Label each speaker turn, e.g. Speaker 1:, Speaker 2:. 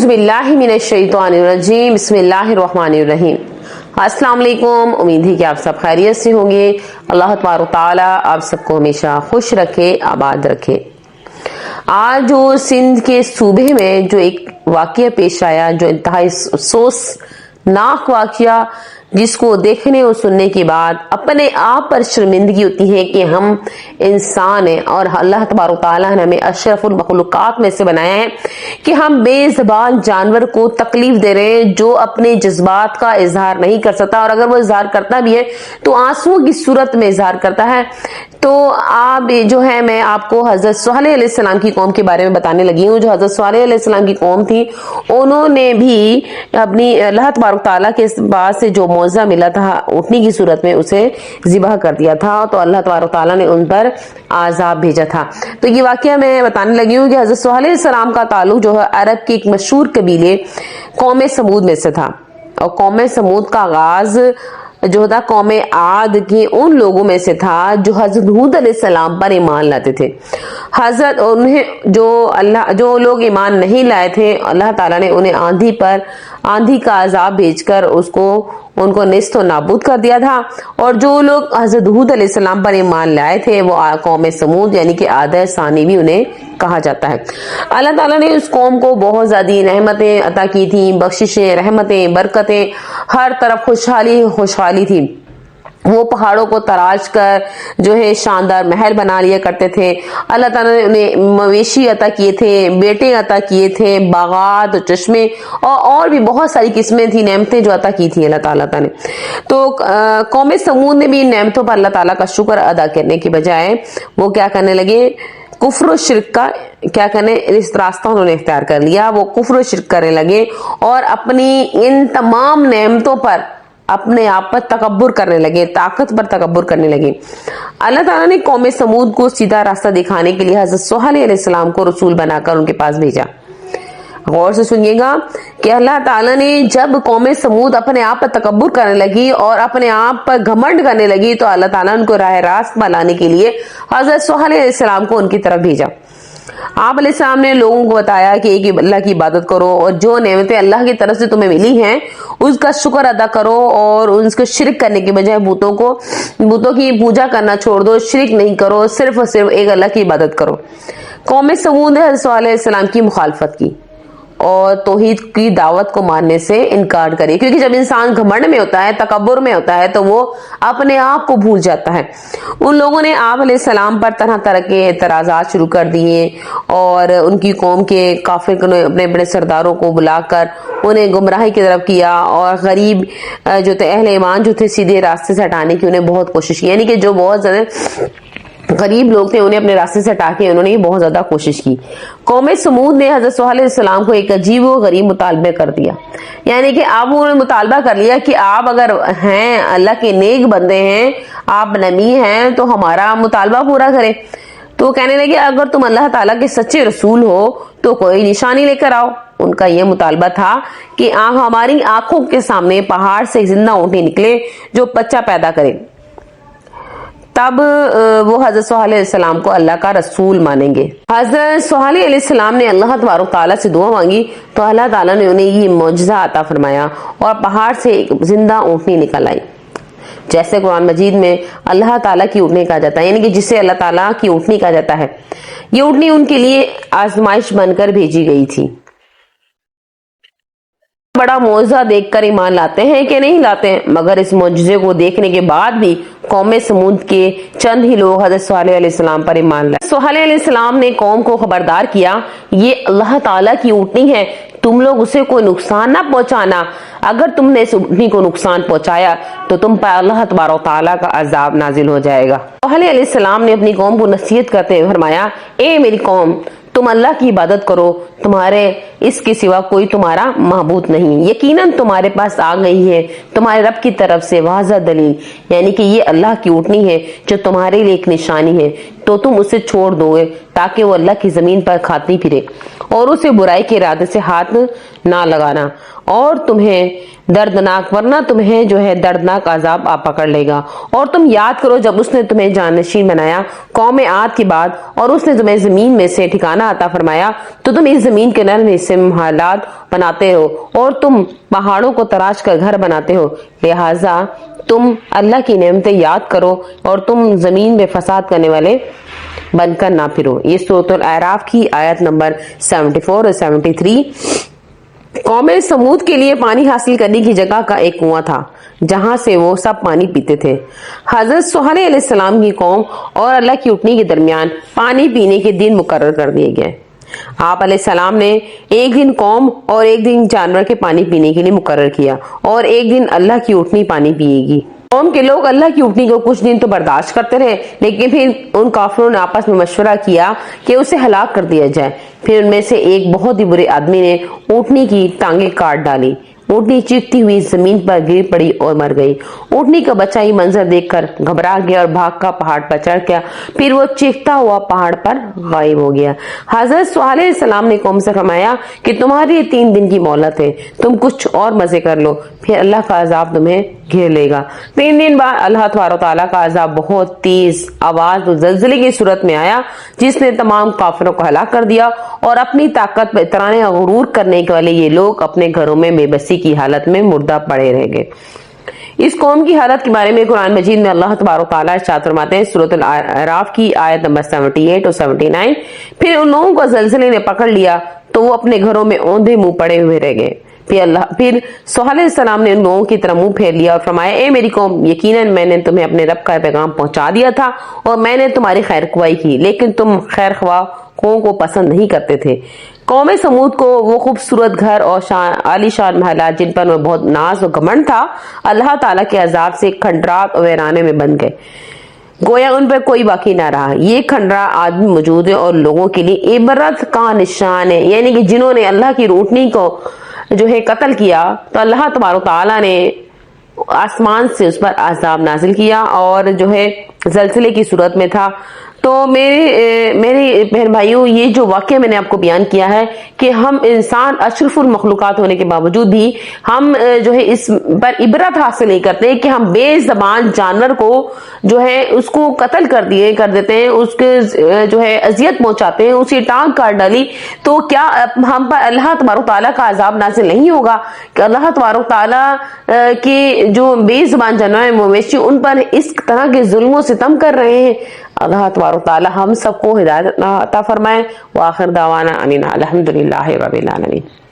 Speaker 1: अऊज़ु बिल्लाहि मिनश्शैतानिर्रजीम बिस्मिल्लाहिर्रहमानिर्रहीम। अस्सलाम वालेकुम। उम्मीद है कि आप सब खैरियत से होंगे। अल्लाह तबारक तआला आप सबको हमेशा खुश रखे, आबाद रखे। आज जो सिंध के सूबे में जो एक वाकया पेश आया, जो इंतहाई अफसोसनाक वाकया, जिसको देखने और सुनने के बाद अपने आप पर शर्मिंदगी होती है कि हम इंसान हैं और अल्लाह तबारक तआला ने हमें अशरफुल मखलूकात में से बनाया है कि हम बेज़बान जानवर को तकलीफ दे रहे हैं जो अपने जज्बात का इजहार नहीं कर सकता, और अगर वो इजहार करता भी है तो आंसुओं की सूरत में इजहार करता है। तो आप जो है, मैं आपको हजरत सोहैल अलैहिस्सलाम की कौम के बारे में बताने लगी हूँ। जो हजरत सोहैल अलैहिस्सलाम की कौम थी, उन्होंने भी अपनी अल्लाह तबारक तआला के पास से जो मौजा मिला था उठने की सूरत में उसे ज़िबह कर दिया था, तो अल्लाह तबारक तआला ने उन पर आज़ाब भेजा था। तो ये वाकया मैं बताने लगी हूँ कि हजरत सोहैल अलैहिस्सलाम का ताल्लुक जो है अरब के एक मशहूर कबीले कौम समूद में से था, और कौम समूद का आगाज जो था कौम आद के उन लोगों में से था जो हजरत हूद अलैहिस्सलाम पर ईमान लाते थे। हजरत उन्हें जो लोग ईमान नहीं लाए थे, अल्लाह ताला ने उन्हें आंधी का अजाब भेजकर उनको नेस्त और नाबूद कर दिया था। और जो लोग हजरत हूद अलैहिस्सलाम पर ईमान लाए थे वो कौम समूद यानी कि आद सानी भी उन्हें कहा जाता है। अल्लाह ताला ने उस कौम को बहुत ज्यादा रहमतें अता की थी, बख्शिशें, रहमतें, बरकतें, हर तरफ खुशहाली थी। वो पहाड़ों को तराश कर जो है शानदार महल बना लिया करते थे। अल्लाह ताला ने उन्हें मवेशी अता किए थे, बेटे अता किए थे, बागात, चश्मे और भी बहुत सारी किस्में थी, नेमतें जो अता की थी अल्लाह ताला ने। तो कौम समूद ने भी इन नेमतों पर अल्लाह ताला का शुक्र अदा करने की बजाय वो क्या करने लगे, कुफ्र और शिर्क का क्या करने इस रास्ता उन्होंने इख्तियार कर लिया। वो कुफ्र और शिर्क करने लगे और अपनी इन तमाम नेमतों पर अपने आप पर तकब्बुर करने लगे, ताकत पर तकब्बुर करने लगे। अल्लाह ताला ने कौम समूद को सीधा रास्ता दिखाने के लिए हजरत सोहैल अलैहिस्सलाम को रसूल बनाकर उनके पास भेजा। गौर से सुनिएगा कि अल्लाह ताला ने जब कौम समूद अपने आप पर तकब्बुर करने लगी और अपने आप पर घमंड करने लगी, तो अल्लाह ताला उनको राह रास्त पर लाने के लिए हजरत सोहैल अलैहिस्सलाम को उनकी तरफ भेजा। आप अलैहिस्सलाम ने लोगों को बताया कि एक अल्लाह की इबादत करो और जो नेमतें अल्लाह की तरफ से तुम्हें मिली हैं उसका शुक्र अदा करो, और उनको शिरक करने के बजाय बूतों की पूजा करना छोड़ दो, शिरक नहीं करो, सिर्फ और सिर्फ एक अल्लाह की इबादत करो। कौम समूद ने हज़रत सोहैल अलैहिस्सलाम की मुखालफत की और तौहीद की दावत को मानने से इनकार करे, क्योंकि जब इंसान घमंड में होता है, तकब्बुर में होता है, तो वो अपने आप को भूल जाता है। उन लोगों ने आप अलैहिस्सलाम पर तरह तरह के एतराज़ात शुरू कर दिए और उनकी कौम के काफिर ने अपने बड़े सरदारों को बुलाकर उन्हें गुमराही की तरफ किया, और गरीब जो थे अहले ईमान जो थे सीधे रास्ते से हटाने की उन्हें बहुत कोशिश की, यानी कि जो बहुत ज्यादा गरीब लोग थे उन्हें अपने रास्ते से हटा के उन्होंने बहुत ज्यादा कोशिश की। कौम समूद ने हजरत सोहैल अलैहिस्सलाम को एक अजीब व गरीब मुतालबे कर दिया, यानी कि आप उन्होंने मुतालबा कर लिया कि आप अगर हैं अल्लाह के नेक बंदे हैं, आप नबी हैं, तो हमारा मुतालबा पूरा करें। तो कहने लगे अगर तुम अल्लाह ताला के सच्चे रसूल हो तो कोई निशानी लेकर आओ। उनका यह मुतालबा था कि आप हमारी आंखों के सामने पहाड़ से जिंदा ऊँटनी निकले जो बच्चा पैदा करे, तब वो हजरत सोहैल अलैहिस्सलाम को अल्लाह का रसूल मानेंगे। हजरत सोहैल अलैहिस्सलाम ने अल्लाह तबारक तआला से दुआ मांगी, तो अल्लाह ताला ने उन्हें ये मौजज़ा अता फरमाया और पहाड़ से एक जिंदा ऊँटनी निकल आई, जैसे कुरान मजीद में अल्लाह ताला की ऊँटनी कहा जाता है, यानी कि जिसे अल्लाह ताला की ऊँटनी कहा जाता है। ये ऊँटनी उनके लिए आजमाइश बनकर भेजी गई थी। बड़ा मौजज़ा देखकर ईमान लाते हैं कि नहीं लाते हैं, मगर इस मौजज़े को देखने के बाद भी कौम समूद के चंद ही लोग हजरत सोहैल अलैहिस्सलाम पर ईमान लाए। सोहैल अलैहिस्सलाम ने कौम को खबरदार किया, ये अल्लाह ताला की ऊँटनी है, तुम लोग उसे कोई नुकसान ना पहुंचाना। अगर तुमने इस ऊँटनी को नुकसान पहुंचाया तो तुम पर अल्लाह तबारक तआला का अजाब नाजिल हो जाएगा। सोहैल अलैहिस्सलाम ने अपनी कौम को नसीहत करते हुए फरमाया, ए मेरी कौम, तुम अल्लाह की इबादत करो, तुम्हारे इसके सिवा कोई तुम्हारा महबूद नहीं। यकीनन तुम्हारे पास आ गई है तुम्हारे रब की तरफ से वाज़ह दलील, यानी कि ये अल्लाह की ऊँटनी है जो तुम्हारे लिए एक निशानी है। تو تم اسے چھوڑ دو گے تاکہ وہ اللہ کی زمین پر کھاتی پھرے، اور اسے برائی کے ارادے سے ہاتھ نہ لگانا، اور تمہیں دردناک عذاب آ پکڑ لے گا۔ اور تم یاد کرو جب اس نے تمہیں جانشین بنایا قوم عاد کے بعد، اور اس نے تمہیں زمین میں سے ٹھکانہ عطا فرمایا، تو تم اس زمین کے نرم حصے میں محلات بناتے ہو اور تم پہاڑوں کو تراش کر گھر بناتے ہو، لہٰذا تم اللہ کی نعمتیں یاد کرو اور تم زمین میں فساد کرنے والے بن کر نہ پھرو۔ یہ سورۃ الاعراف کی آیت نمبر 74 اور 73۔ قوم سمود کے لیے پانی حاصل کرنے کی جگہ کا ایک کنواں تھا جہاں سے وہ سب پانی پیتے تھے۔ حضرت صالح علیہ السلام کی قوم اور اللہ کی اٹھنی کے درمیان پانی پینے کے دن مقرر کر دیے گئے۔ آپ علیہ السلام نے ایک دن قوم اور ایک دن جانور کے پانی پینے کے لیے مقرر کیا، اور ایک دن اللہ کی اٹھنی پانی پیے گی۔ قوم کے لوگ اللہ کی اٹھنی کو کچھ دن تو برداشت کرتے رہے، لیکن پھر ان کافروں نے آپس میں مشورہ کیا کہ اسے ہلاک کر دیا جائے۔ پھر ان میں سے ایک بہت ہی برے آدمی نے اونٹنی کی ٹانگیں کاٹ ڈالی۔ اونٹنی چیختی ہوئی زمین پر گر پڑی اور مر گئی۔ اونٹنی کا بچہ یہ منظر دیکھ کر گھبرا گیا اور بھاگ کر پہاڑ پر چڑھ گیا، پھر وہ چیختا ہوا پہاڑ پر غائب ہو گیا۔ حضرت صالح علیہ السلام نے قوم سے فرمایا کہ تمہاری 3 دن کی مہلت ہے، تم کچھ اور مزے کر لو، پھر اللہ کا عذاب تمہیں گھیر لے گا۔ 3 دن بعد اللہ تبارک و تعالیٰ کا عذاب بہت تیز آواز اور زلزلے کی صورت میں آیا، جس نے تمام کافروں کو ہلاک کر دیا، اور اپنی طاقت پر اترانے اور غرور کرنے والے یہ لوگ اپنے گھروں میں بے بسی کی حالت میں مردہ پڑے رہ گئے۔ اس قوم کی حالت کے بارے میں قرآن مجید میں اللہ تبارک و تعالیٰ ارشاد فرماتے ہیں، سورۃ الاعراف کی آیت نمبر 78 اور 79۔ پھر ان لوگوں کو زلزلے نے پکڑ لیا تو وہ اپنے گھروں میں اوندھے منہ پڑے ہوئے رہ گئے۔ پھر صالح علیہ السلام نے ان لوگوں کی طرف منہ پھیر لیا اور فرمایا، اے میری قوم، یقیناً میں نے تمہیں اپنے رب کا پیغام پہنچا دیا تھا اور میں نے تمہاری خیر خواہی کی، لیکن تم خیر خواہ کو پسند نہیں کرتے تھے۔ قوم سمود کو وہ خوبصورت گھر اور عالی شان محلات جن پر بہت ناز و گھمنڈ تھا، اللہ تعالیٰ کے عذاب سے کھنڈرات اور ویرانے میں بن گئے، گویا ان پر کوئی باقی نہ رہا۔ یہ کھنڈرا آدمی موجود ہے اور لوگوں کے لیے عبرت کا نشان ہے، یعنی کہ جنہوں نے اللہ کی روٹنی کو قتل کیا تو اللہ تبارک تعالیٰ نے آسمان سے اس پر عذاب نازل کیا اور زلزلے کی صورت میں تھا۔ تو میرے بہن بھائیوں، یہ جو واقعہ میں نے آپ کو بیان کیا ہے کہ ہم انسان اشرف المخلوقات ہونے کے باوجود بھی ہم اس پر عبرت حاصل نہیں کرتے کہ ہم بے زبان جانور کو اس کو قتل کر دیتے ہیں، اس کے اذیت پہنچاتے ہیں، اسی ٹانگ کاٹ ڈالی، تو کیا ہم پر اللہ تبارک تعالیٰ کا عذاب نازل نہیں ہوگا کہ اللہ تبارک تعالیٰ کے جو بے زبان جانور ہیں، مویشی، ان پر اس طرح کے ظلم و ستم کر رہے ہیں؟ اللہ تبارک تعالیٰ ہم سب کو ہدایت عطا فرمائے۔ وآخر دعوانا ان الحمدللہ رب العالمین۔